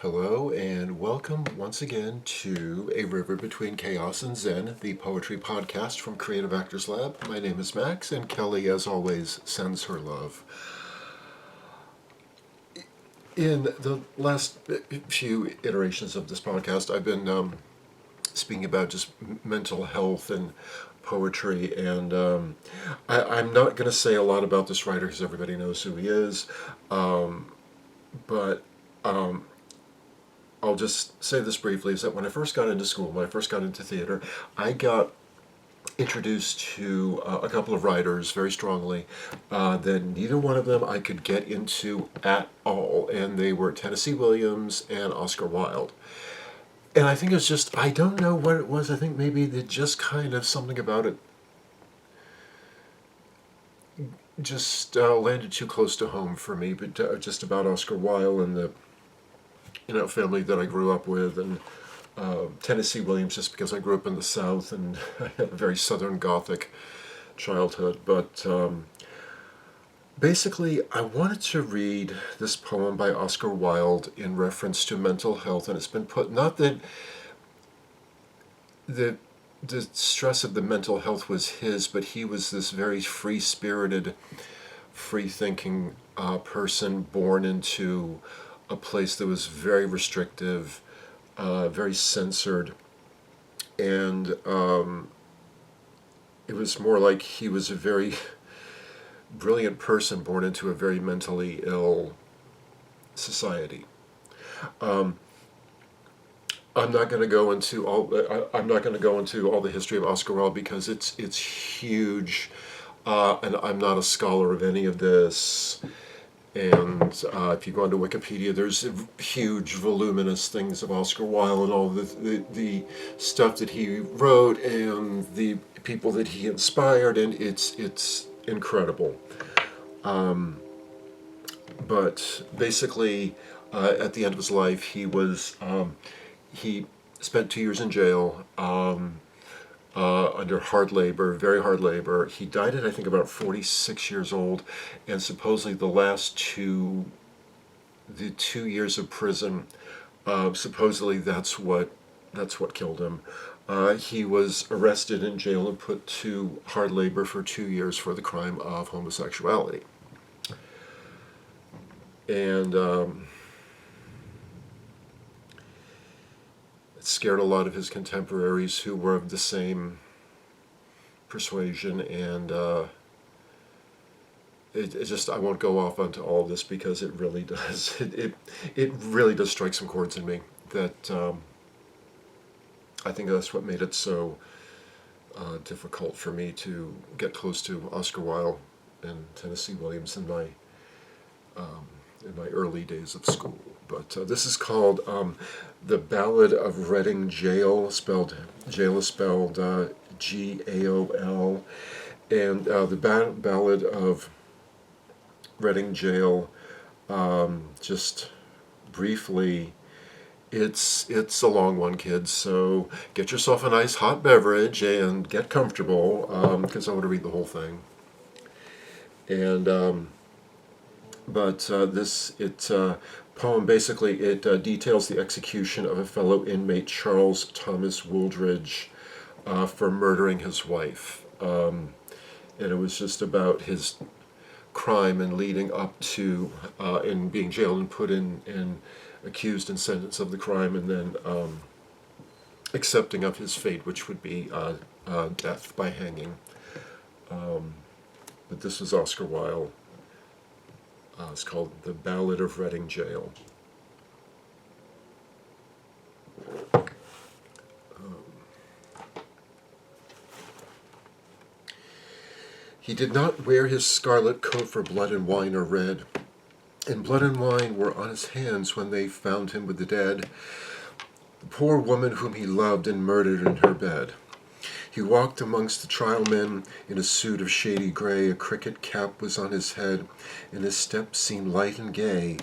Hello and welcome once again to A River Between Chaos and Zen, the poetry podcast from Creative Actors Lab. My name is Max, and Kelly, as always, sends her love. In the last few iterations of this podcast, I've been speaking about just mental health and poetry, and I'm not going to say a lot about this writer because everybody knows who he is, but I'll just say this briefly, is that when I first got into school, when I first got into theater, I got introduced to a couple of writers very strongly that neither one of them I could get into at all, and they were Tennessee Williams and Oscar Wilde. And I think it's just, I don't know what it was, I think maybe that just kind of something about it just landed too close to home for me, but just about Oscar Wilde and the family that I grew up with, and Tennessee Williams just because I grew up in the South and I had a very Southern Gothic childhood. But basically, I wanted to read this poem by Oscar Wilde in reference to mental health, and it's been put, not that the stress of the mental health was his, but he was this very free-spirited, free-thinking person born into a place that was very restrictive, very censored, and it was more like he was a very brilliant person born into a very mentally ill society. I'm not going to go into all. I'm not going to go into all the history of Oscar Wilde because it's huge, and I'm not a scholar of any of this. And if you go onto Wikipedia, there's huge, voluminous things of Oscar Wilde and all the stuff that he wrote and the people that he inspired, and it's incredible. But basically, at the end of his life, he spent 2 years in jail. Under hard labor, very hard labor. He died at, I think, about 46 years old, and supposedly the 2 years of prison, supposedly that's what killed him. He was arrested in jail and put to hard labor for 2 years for the crime of homosexuality. And scared a lot of his contemporaries who were of the same persuasion, and it just, I won't go off onto all of this because it really does it really does strike some chords in me that I think that's what made it so difficult for me to get close to Oscar Wilde and Tennessee Williams in my early days of school. But this is called The Ballad of Reading Gaol. Jail is spelled Gaol. And the Ballad of Reading Gaol, just briefly, it's a long one, kids, so get yourself a nice hot beverage and get comfortable, because I want to read the whole thing. And this poem, basically, it details the execution of a fellow inmate, Charles Thomas Wooldridge, for murdering his wife. And it was just about his crime and leading up to in being jailed and put in accused and sentenced of the crime, and then accepting of his fate, which would be death by hanging. But this is Oscar Wilde. It's called The Ballad of Reading Gaol. He did not wear his scarlet coat for blood and wine or red, and blood and wine were on his hands when they found him with the dead, the poor woman whom he loved and murdered in her bed. He walked amongst the trial men in a suit of shady gray. A cricket cap was on his head, and his step seemed light and gay.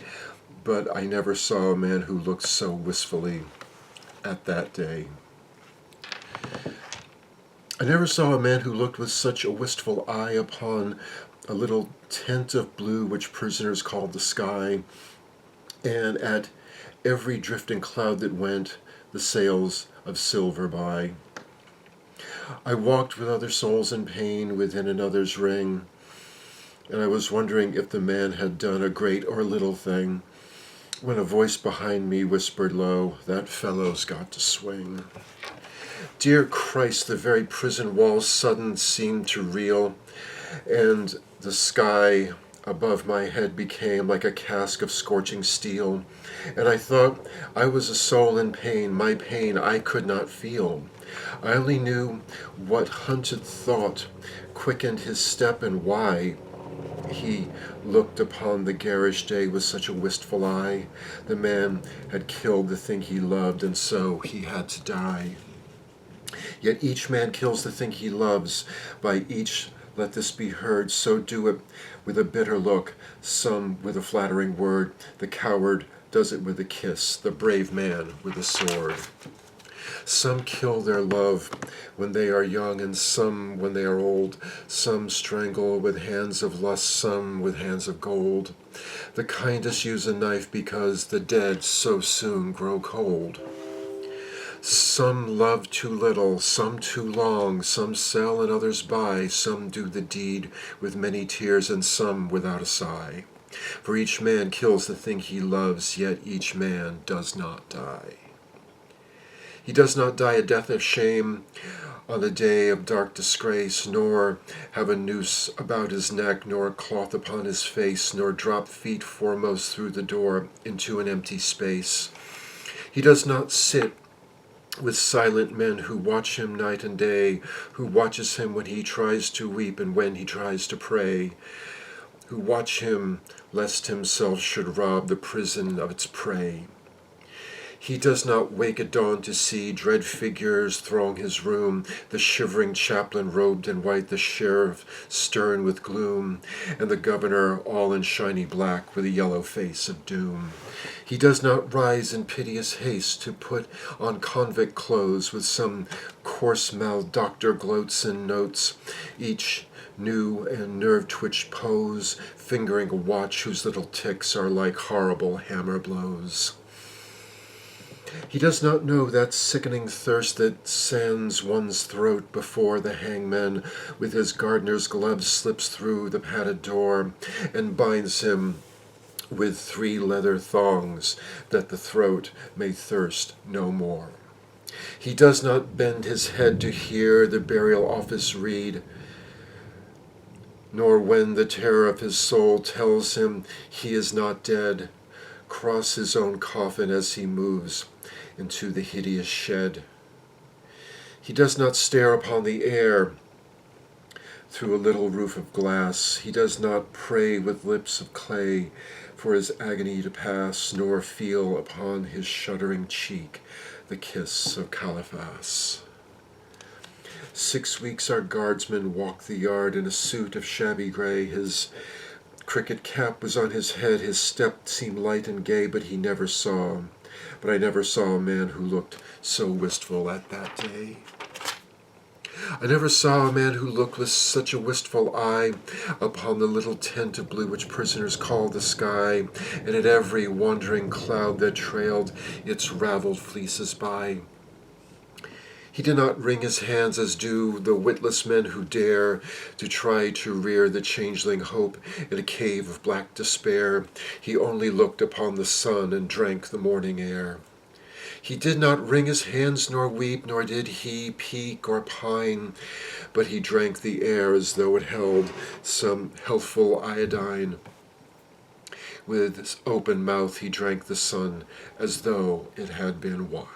But I never saw a man who looked so wistfully at that day. I never saw a man who looked with such a wistful eye upon a little tent of blue which prisoners called the sky, and at every drifting cloud that went the sails of silver by. I walked with other souls in pain within another's ring, and I was wondering if the man had done a great or little thing, when a voice behind me whispered low, "That fellow's got to swing." Dear Christ, the very prison walls sudden seemed to reel, and the sky above my head became like a cask of scorching steel, and I thought I was a soul in pain. My pain I could not feel. I only knew what hunted thought quickened his step, and why he looked upon the garish day with such a wistful eye. The man had killed the thing he loved, and so he had to die. Yet each man kills the thing he loves. By each let this be heard, so do it with a bitter look, some with a flattering word. The coward does it with a kiss, the brave man with a sword. Some kill their love when they are young, and some when they are old. Some strangle with hands of lust, some with hands of gold. The kindest use a knife because the dead so soon grow cold. Some love too little, some too long, some sell and others buy, some do the deed with many tears, and some without a sigh. For each man kills the thing he loves, yet each man does not die. He does not die a death of shame on the day of dark disgrace, nor have a noose about his neck, nor a cloth upon his face, nor drop feet foremost through the door into an empty space. He does not sit with silent men who watch him night and day, who watches him when he tries to weep and when he tries to pray, who watch him lest himself should rob the prison of its prey. He does not wake at dawn to see dread figures throng his room, the shivering chaplain robed in white, the sheriff stern with gloom, and the governor all in shiny black with a yellow face of doom. He does not rise in piteous haste to put on convict clothes, with some coarse-mouthed doctor gloats and notes each new and nerve-twitched pose, fingering a watch whose little ticks are like horrible hammer blows. He does not know that sickening thirst that sands one's throat before the hangman with his gardener's gloves slips through the padded door and binds him with 3 leather thongs, that the throat may thirst no more. He does not bend his head to hear the burial office read, nor when the terror of his soul tells him he is not dead, cross his own coffin as he moves into the hideous shed. He does not stare upon the air through a little roof of glass. He does not pray with lips of clay for his agony to pass, nor feel upon his shuddering cheek the kiss of Caliphas. 6 weeks our guardsman walked the yard in a suit of shabby gray. His cricket cap was on his head, his step seemed light and gay, but I never saw a man who looked so wistful at that day. I never saw a man who looked with such a wistful eye upon the little tent of blue which prisoners call the sky, and at every wandering cloud that trailed its raveled fleeces by. He did not wring his hands as do the witless men who dare to try to rear the changeling hope in a cave of black despair. He only looked upon the sun and drank the morning air. He did not wring his hands nor weep, nor did he peak or pine, but he drank the air as though it held some healthful iodine. With his open mouth he drank the sun as though it had been wine.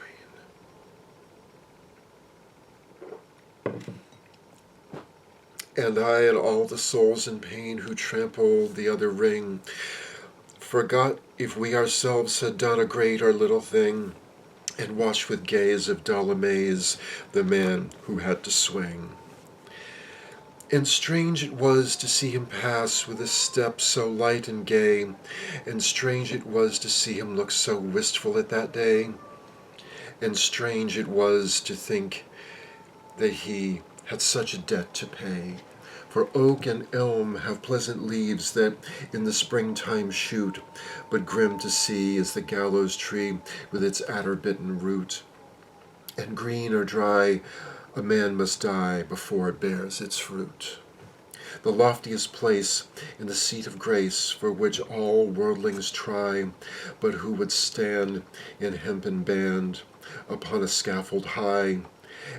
And I and all the souls in pain who trampled the other ring forgot if we ourselves had done a great or little thing, and watched with gaze of dull amaze the man who had to swing. And strange it was to see him pass with a step so light and gay, and strange it was to see him look so wistful at that day, and strange it was to think that he had such a debt to pay. For oak and elm have pleasant leaves that in the springtime shoot, but grim to see is the gallows tree with its adder-bitten root. And green or dry, a man must die before it bears its fruit. The loftiest place in the seat of grace, for which all worldlings try, but who would stand in hempen band upon a scaffold high,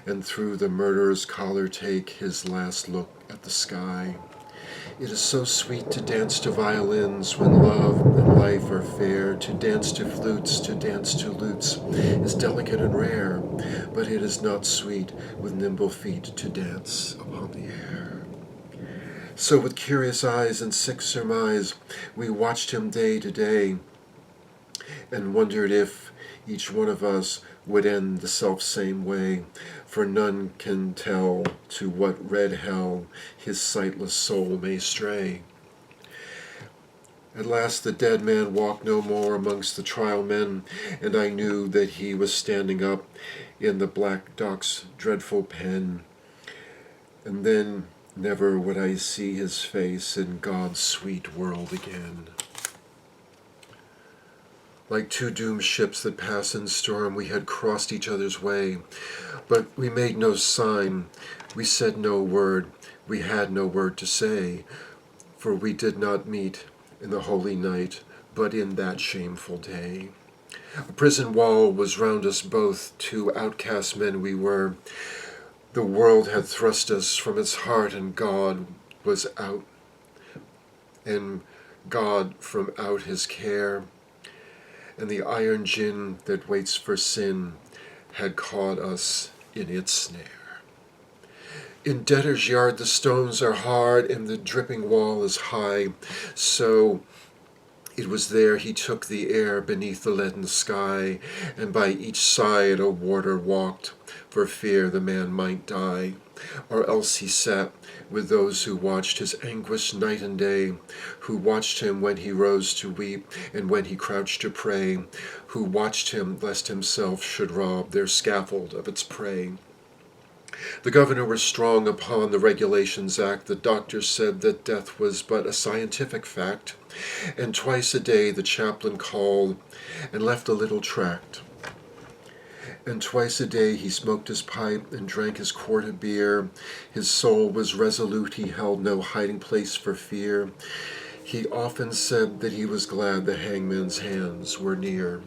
and through the murderer's collar take his last look at the sky. It is so sweet to dance to violins when love and life are fair. To dance to flutes, to dance to lutes is delicate and rare, but it is not sweet with nimble feet to dance upon the air. So with curious eyes and sick surmise we watched him day to day, and wondered if each one of us would end the self-same way, for none can tell to what red hell his sightless soul may stray. At last the dead man walked no more amongst the trial men, and I knew that he was standing up in the black dock's dreadful pen. And then never would I see his face in God's sweet world again. Like two doomed ships that pass in storm, we had crossed each other's way, but we made no sign, we said no word, we had no word to say, for we did not meet in the holy night, but in that shameful day. A prison wall was round us both, two outcast men we were. The world had thrust us from its heart, and God was out, and God from out his care. And the iron gin that waits for sin had caught us in its snare. In debtor's yard the stones are hard, and the dripping wall is high, so it was there he took the air beneath the leaden sky, and by each side a warder walked, for fear the man might die. Or else he sat with those who watched his anguish night and day, who watched him when he rose to weep, and when he crouched to pray, who watched him lest himself should rob their scaffold of its prey. The governor was strong upon the Regulations Act. The doctor said that death was but a scientific fact, and twice a day the chaplain called and left a little tract. And twice a day he smoked his pipe and drank his quart of beer. His soul was resolute, he held no hiding place for fear. He often said that he was glad the hangman's hands were near.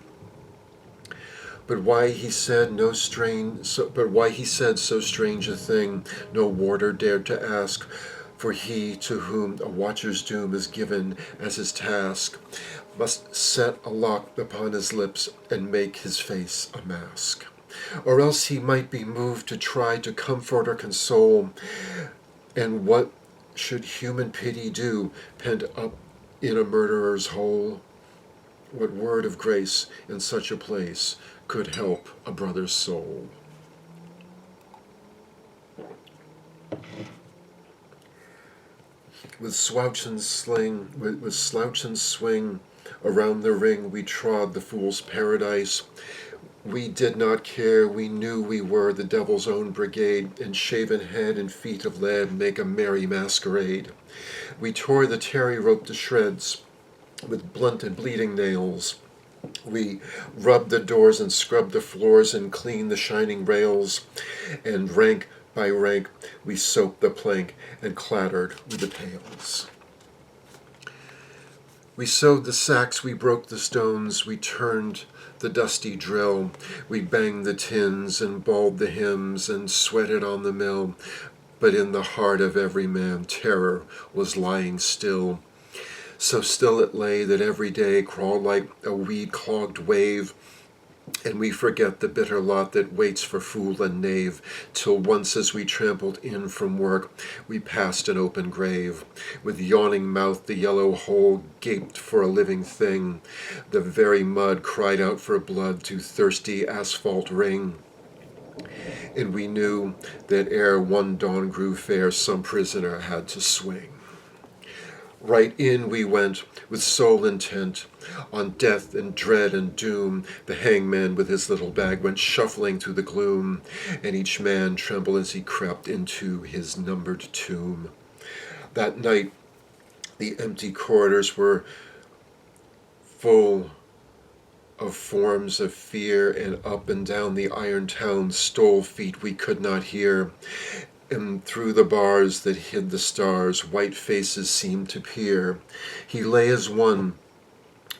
But why he said so strange a thing, no warder dared to ask, for he to whom a watcher's doom is given as his task must set a lock upon his lips and make his face a mask. Or else he might be moved to try to comfort or console. And what should human pity do, pent up in a murderer's hole? What word of grace in such a place could help a brother's soul? With slouch and swing, around the ring we trod the fool's paradise. We did not care, we knew we were the devil's own brigade, and shaven head and feet of lead make a merry masquerade. We tore the tarry rope to shreds with blunt and bleeding nails. We rubbed the doors and scrubbed the floors and cleaned the shining rails, and rank by rank we soaped the plank and clattered with the pails. We sewed the sacks, we broke the stones, we turned the dusty drill, we banged the tins and bawled the hymns and sweated on the mill, but in the heart of every man terror was lying still. So still it lay that every day crawled like a weed-clogged wave, and we forget the bitter lot that waits for fool and knave, till once as we trampled in from work, we passed an open grave. With yawning mouth the yellow hole gaped for a living thing. The very mud cried out for blood to thirsty asphalt ring. And we knew that ere one dawn grew fair, some prisoner had to swing. Right in we went, with sole intent, on death and dread and doom. The hangman with his little bag went shuffling through the gloom, and each man trembled as he crept into his numbered tomb. That night, the empty corridors were full of forms of fear, and up and down the iron town stole feet we could not hear. And through the bars that hid the stars, white faces seemed to peer. He lay as one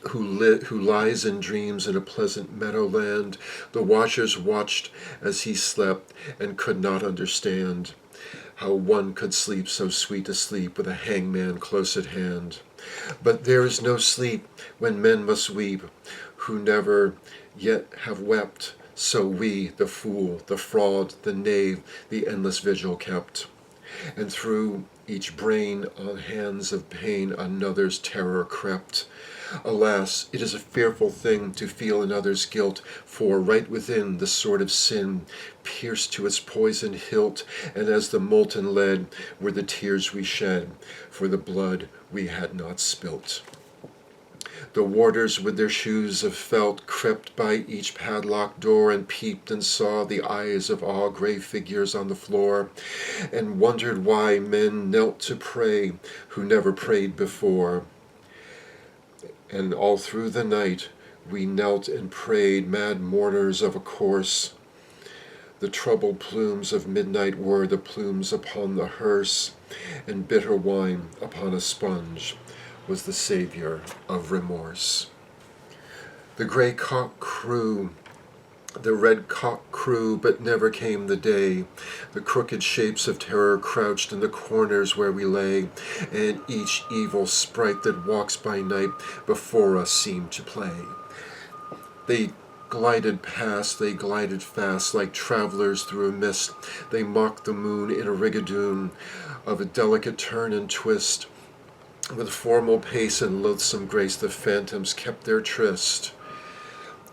who lies in dreams in a pleasant meadowland. The watchers watched as he slept and could not understand how one could sleep so sweet a sleep with a hangman close at hand. But there is no sleep when men must weep, who never yet have wept. So we, the fool, the fraud, the knave, the endless vigil kept. And through each brain on hands of pain another's terror crept. Alas, it is a fearful thing to feel another's guilt, for right within the sword of sin pierced to its poisoned hilt, and as the molten lead were the tears we shed for the blood we had not spilt. The warders with their shoes of felt crept by each padlocked door and peeped and saw the eyes of all gray figures on the floor, and wondered why men knelt to pray who never prayed before. And all through the night we knelt and prayed, mad mourners of a course. The troubled plumes of midnight were the plumes upon the hearse, and bitter wine upon a sponge was the savior of remorse. The gray cock crew, the red cock crew, but never came the day. The crooked shapes of terror crouched in the corners where we lay, and each evil sprite that walks by night before us seemed to play. They glided past, they glided fast, like travelers through a mist. They mocked the moon in a rigadoon of a delicate turn and twist. With formal pace and loathsome grace the phantoms kept their tryst.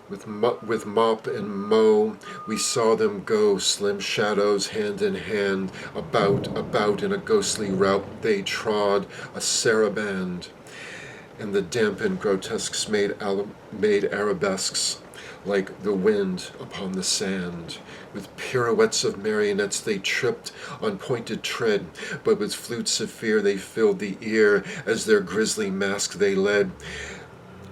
With mop and mow we saw them go, slim shadows hand in hand. About in a ghostly rout they trod a saraband, and the dampened grotesques made arabesques like the wind upon the sand. With pirouettes of marionettes they tripped on pointed tread, but with flutes of fear they filled the ear as their grisly mask they led.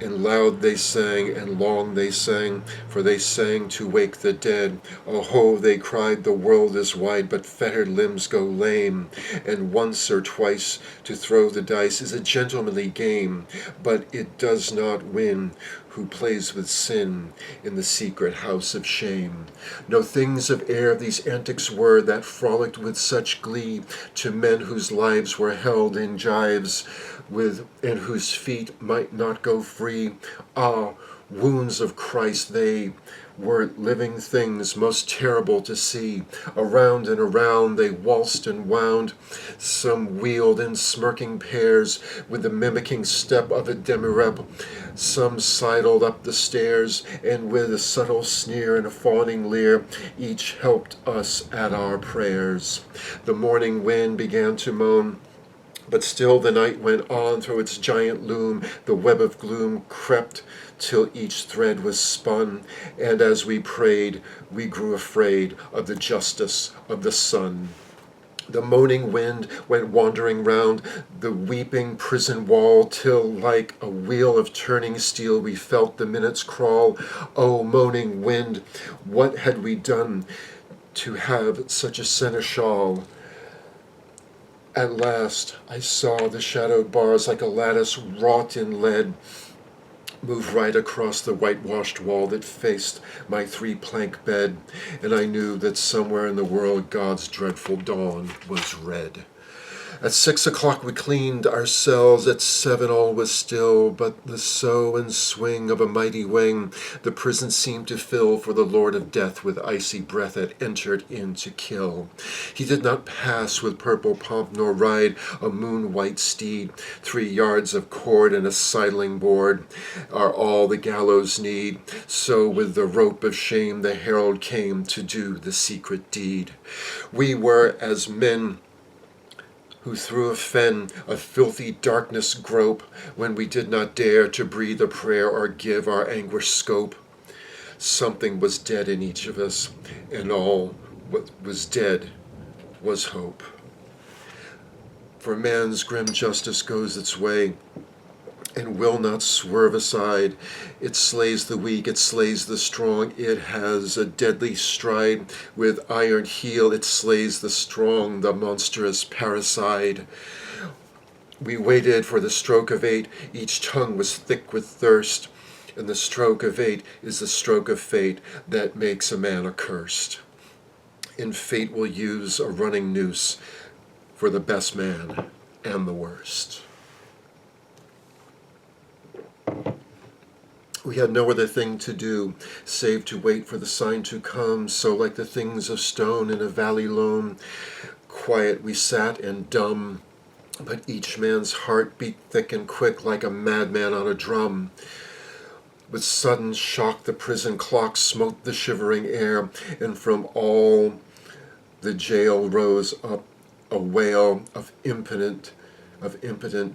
And loud they sang, and long they sang, for they sang to wake the dead. Oh ho, they cried, the world is wide, but fettered limbs go lame. And once or twice to throw the dice is a gentlemanly game, but it does not win who plays with sin in the secret house of shame. No things of air these antics were that frolicked with such glee to men whose lives were held in gyves and whose feet might not go free. Ah, wounds of Christ, they were living things most terrible to see. Around and around they waltzed and wound. Some wheeled in smirking pairs with the mimicking step of a demirep. Some sidled up the stairs, and with a subtle sneer and a fawning leer, each helped us at our prayers. The morning wind began to moan, but still the night went on through its giant loom. The web of gloom crept till each thread was spun, and as we prayed, we grew afraid of the justice of the sun. The moaning wind went wandering round the weeping prison wall, till like a wheel of turning steel we felt the minutes crawl. Oh, moaning wind, what had we done to have such a seneschal? At last I saw the shadowed bars like a lattice wrought in lead move right across the whitewashed wall that faced my three-plank bed, and I knew that somewhere in the world God's dreadful dawn was red. At 6 o'clock we cleaned our cells, at 7 all was still, but the sough and swing of a mighty wing the prison seemed to fill, for the Lord of Death with icy breath had entered in to kill. He did not pass with purple pomp, nor ride a moon-white steed. 3 yards of cord and a sidling board are all the gallows need. So with the rope of shame the herald came to do the secret deed. We were as men who through a fen of filthy darkness grope, when we did not dare to breathe a prayer or give our anguish scope. Something was dead in each of us, and all what was dead was hope. For man's grim justice goes its way, and will not swerve aside. It slays the weak, it slays the strong. It has a deadly stride. With iron heel it slays the strong, the monstrous parricide. We waited for the stroke of 8. Each tongue was thick with thirst. And the stroke of 8 is the stroke of fate that makes a man accursed. And fate will use a running noose for the best man and the worst. We had no other thing to do, save to wait for the sign to come. So like the things of stone in a valley lone, quiet we sat and dumb. But each man's heart beat thick and quick like a madman on a drum. With sudden shock the prison clock smote the shivering air, and from all the jail rose up a wail of impotent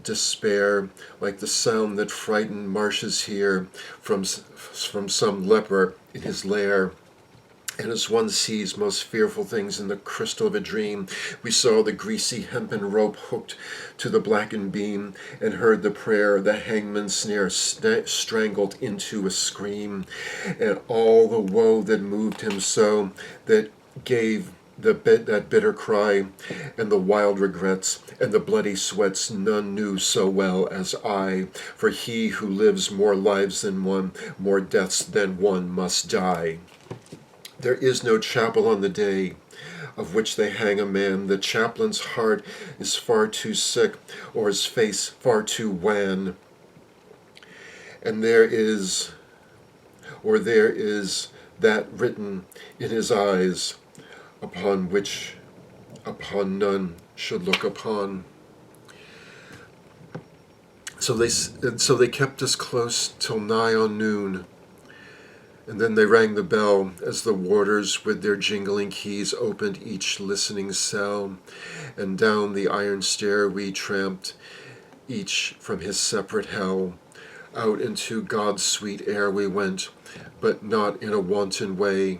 despair, like the sound that frightened marshes hear from some leper in his lair. And as one sees most fearful things in the crystal of a dream, we saw the greasy hempen rope hooked to the blackened beam, and heard the prayer the hangman's snare strangled into a scream. And all the woe that moved him so, that gave that bitter cry, and the wild regrets, and the bloody sweats, none knew so well as I. For he who lives more lives than one, more deaths than one must die. There is no chapel on the day of which they hang a man. The chaplain's heart is far too sick, or his face far too wan. And there is that written in his eyes, upon none should look upon. So they kept us close till nigh on noon, and then they rang the bell as the warders with their jingling keys opened each listening cell, and down the iron stair we tramped, each from his separate hell. Out into God's sweet air we went, but not in a wanton way.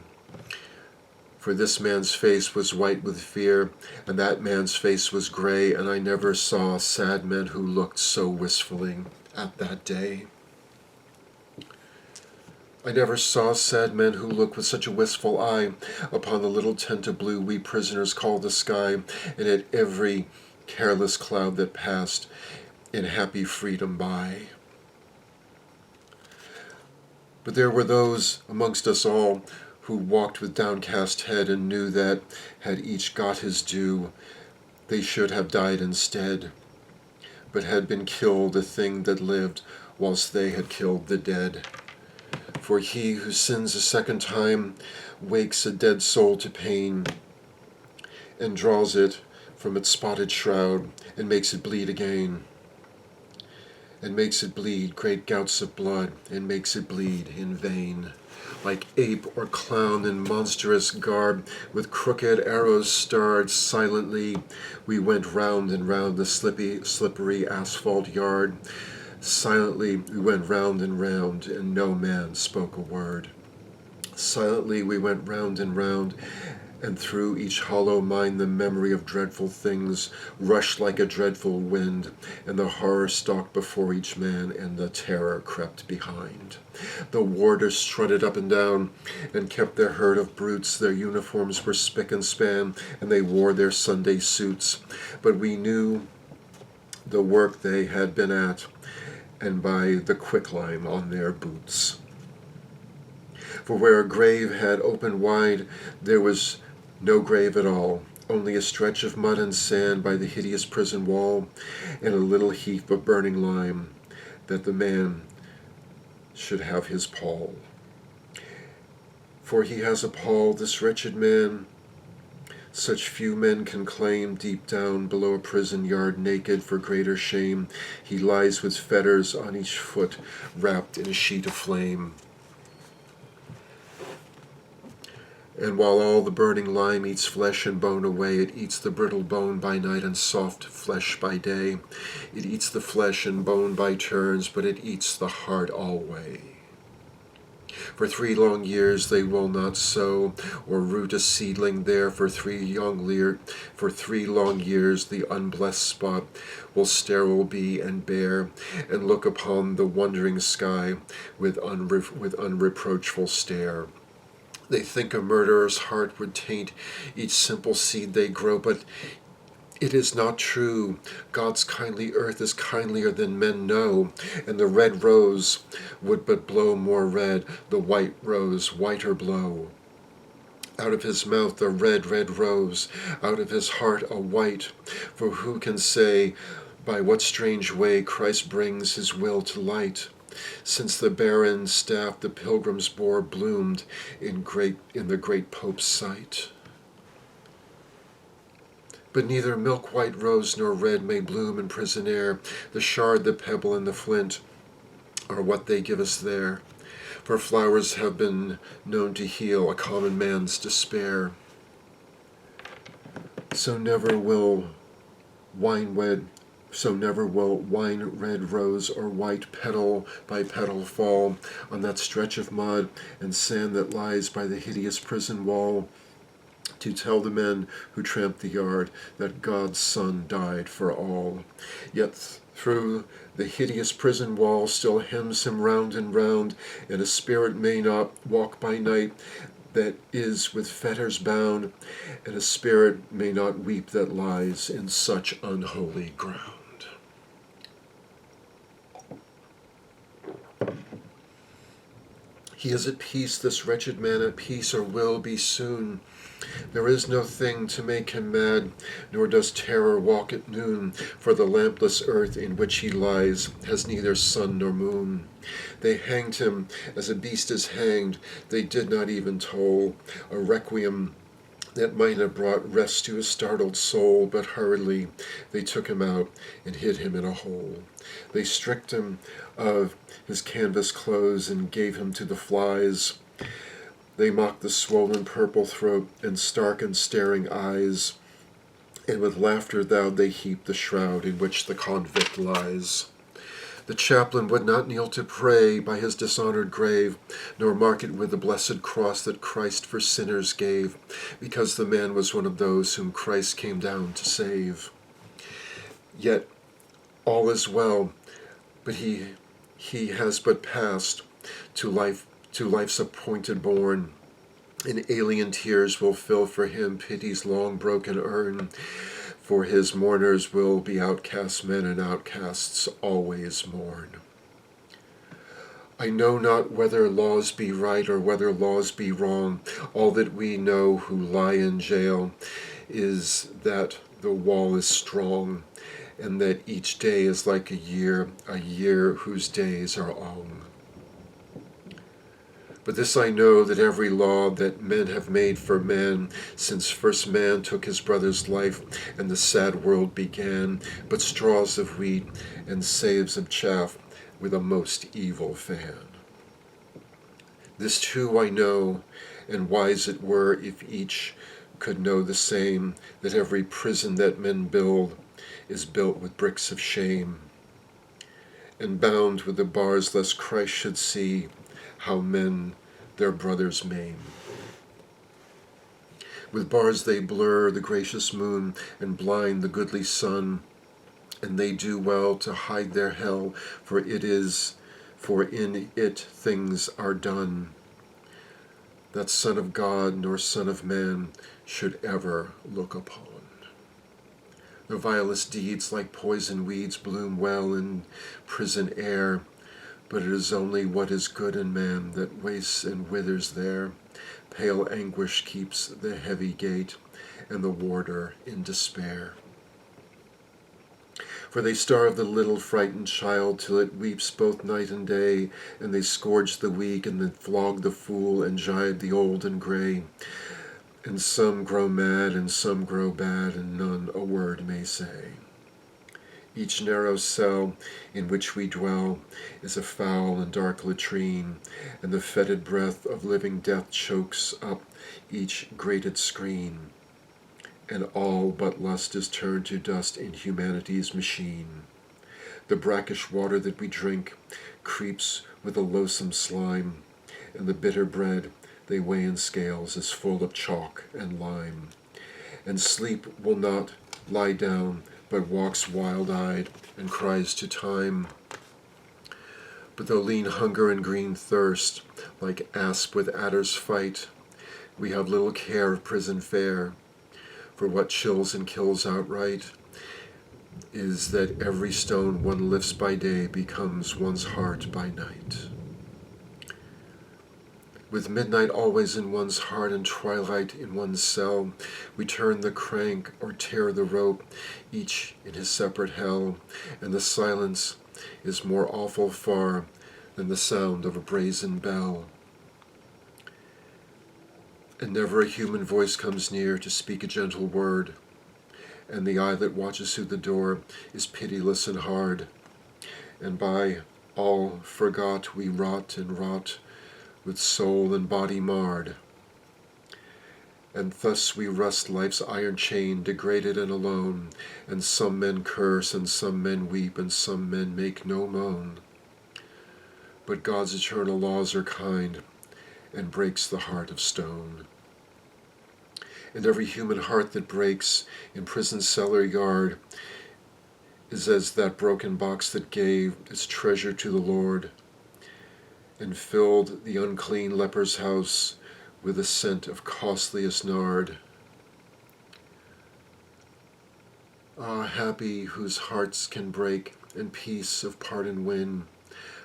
For this man's face was white with fear, and that man's face was gray, and I never saw sad men who looked so wistfully at that day. I never saw sad men who looked with such a wistful eye upon the little tent of blue we prisoners called the sky, and at every careless cloud that passed in happy freedom by. But there were those amongst us all who walked with downcast head, and knew that, had each got his due, they should have died instead, but had been killed a thing that lived, whilst they had killed the dead. For he who sins a second time wakes a dead soul to pain, and draws it from its spotted shroud, and makes it bleed again, and makes it bleed great gouts of blood, and makes it bleed in vain. Like ape or clown in monstrous garb, with crooked arrows starred, silently we went round and round the slippery asphalt yard. Silently we went round, and no man spoke a word. Silently we went round, and through each hollow mind the memory of dreadful things rushed like a dreadful wind, and the horror stalked before each man, and the terror crept behind. The warders strutted up and down, and kept their herd of brutes. Their uniforms were spick and span, and they wore their Sunday suits. But we knew the work they had been at, and by the quicklime on their boots. For where a grave had opened wide, there was no grave at all, only a stretch of mud and sand by the hideous prison wall, and a little heap of burning lime, that the man should have his pall. For he has a pall, this wretched man, such few men can claim. Deep down below a prison yard, naked for greater shame, he lies with fetters on each foot, wrapped in a sheet of flame. And while all the burning lime eats flesh and bone away, it eats the brittle bone by night and soft flesh by day. It eats the flesh and bone by turns, but it eats the heart alway. For 3 long years they will not sow, or root a seedling there. For 3 long years the unblessed spot will sterile be and bare, and look upon the wondering sky with unreproachful stare. They think a murderer's heart would taint each simple seed they grow, but it is not true. God's kindly earth is kindlier than men know, and the red rose would but blow more red, the white rose whiter blow. Out of his mouth a red, red rose, out of his heart a white. For who can say by what strange way Christ brings his will to light? Since the barren staff the pilgrims bore bloomed in the great Pope's sight. But neither milk-white rose nor red may bloom in prison air. The shard, the pebble, and the flint are what they give us there. For flowers have been known to heal a common man's despair. So never will wine red rose or white petal by petal fall on that stretch of mud and sand that lies by the hideous prison wall, to tell the men who tramp the yard that God's Son died for all. Yet through the hideous prison wall still hems him round and round, and a spirit may not walk by night that is with fetters bound, and a spirit may not weep that lies in such unholy ground. He is at peace, this wretched man at peace, or will be soon. There is no thing to make him mad, nor does terror walk at noon, for the lampless earth in which he lies has neither sun nor moon. They hanged him as a beast is hanged, they did not even toll a requiem that might have brought rest to his startled soul, but hurriedly they took him out and hid him in a hole. They stripped him of his canvas clothes and gave him to the flies. They mocked the swollen purple throat and stark and staring eyes, and with laughter loud they heaped the shroud in which the convict lies. The chaplain would not kneel to pray by his dishonored grave, nor mark it with the blessed cross that Christ for sinners gave, because the man was one of those whom Christ came down to save. Yet all is well, but he has but passed to life's appointed bourne, and alien tears will fill for him pity's long broken urn. For his mourners will be outcast men, and outcasts always mourn. I know not whether laws be right or whether laws be wrong. All that we know who lie in jail is that the wall is strong, and that each day is like a year whose days are long. But this I know, that every law that men have made for man, since first man took his brother's life and the sad world began, but straws of wheat and saves of chaff with a most evil fan. This too I know, and wise it were if each could know the same, that every prison that men build is built with bricks of shame, and bound with the bars lest Christ should see how men their brothers maim. With bars they blur the gracious moon and blind the goodly sun, and they do well to hide their hell, for in it things are done that Son of God nor Son of Man should ever look upon. The vilest deeds like poison weeds bloom well in prison air, but it is only what is good in man that wastes and withers there. Pale anguish keeps the heavy gate, and the warder in despair. For they starve the little frightened child till it weeps both night and day, and they scourge the weak, and then flog the fool, and gibe the old and gray. And some grow mad, and some grow bad, and none a word may say. Each narrow cell in which we dwell is a foul and dark latrine, and the fetid breath of living death chokes up each grated screen, and all but lust is turned to dust in humanity's machine. The brackish water that we drink creeps with a loathsome slime, and the bitter bread they weigh in scales is full of chalk and lime. And sleep will not lie down, but walks wild-eyed and cries to time. But though lean hunger and green thirst, like asp with adders fight, we have little care of prison fare, for what chills and kills outright is that every stone one lifts by day becomes one's heart by night. With midnight always in one's heart and twilight in one's cell, we turn the crank or tear the rope, each in his separate hell, and the silence is more awful far than the sound of a brazen bell. And never a human voice comes near to speak a gentle word, and the eye that watches through the door is pitiless and hard, and by all forgot we rot and rot, with soul and body marred. And thus we rust life's iron chain, degraded and alone, and some men curse, and some men weep, and some men make no moan. But God's eternal laws are kind, and breaks the heart of stone. And every human heart that breaks in prison's cellar yard is as that broken box that gave its treasure to the Lord, and filled the unclean leper's house with a scent of costliest nard. Ah, happy whose hearts can break, and peace of pardon win.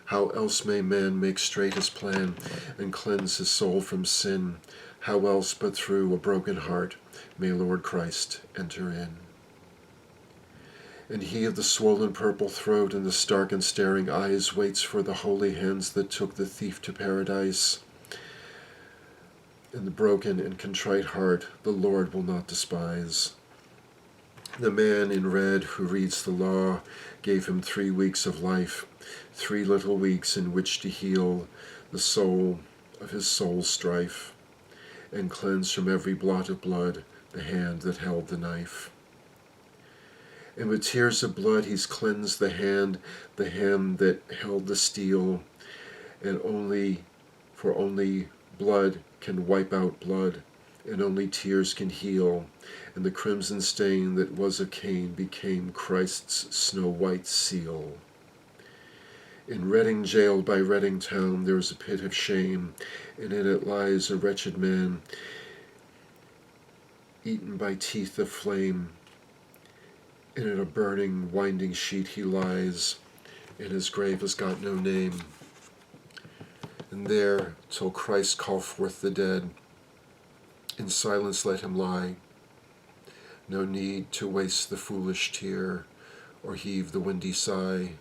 How else may man make straight his plan, and cleanse his soul from sin? How else but through a broken heart may Lord Christ enter in? And he of the swollen purple throat and the stark and staring eyes waits for the holy hands that took the thief to paradise. And the broken and contrite heart the Lord will not despise. The man in red who reads the law gave him 3 weeks of life, 3 little weeks in which to heal the soul of his soul's strife, and cleanse from every blot of blood the hand that held the knife. And with tears of blood he's cleansed the hand that held the steel, and only blood can wipe out blood, and only tears can heal, and the crimson stain that was of Cain became Christ's snow-white seal. In Reading jail by Reading town there is a pit of shame, and in it lies a wretched man, eaten by teeth of flame. And in a burning, winding sheet he lies, and his grave has got no name. And there, till Christ call forth the dead, in silence let him lie. No need to waste the foolish tear, or heave the windy sigh.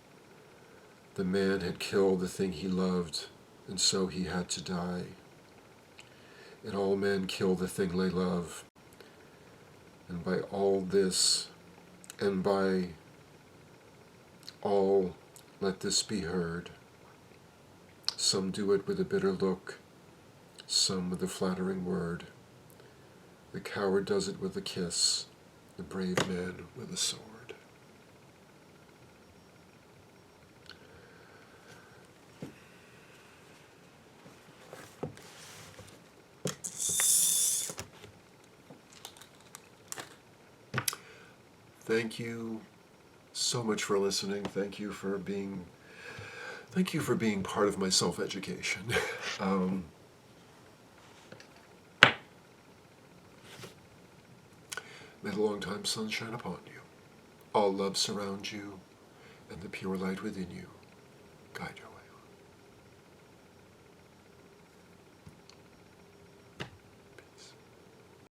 The man had killed the thing he loved, and so he had to die. And all men kill the thing they love. And by all this, and by all, let this be heard. Some do it with a bitter look, some with a flattering word. The coward does it with a kiss, the brave man with a sword. Thank you so much for listening. Thank you for being part of my self-education. May the long time sun shine upon you, all love surround you, and the pure light within you.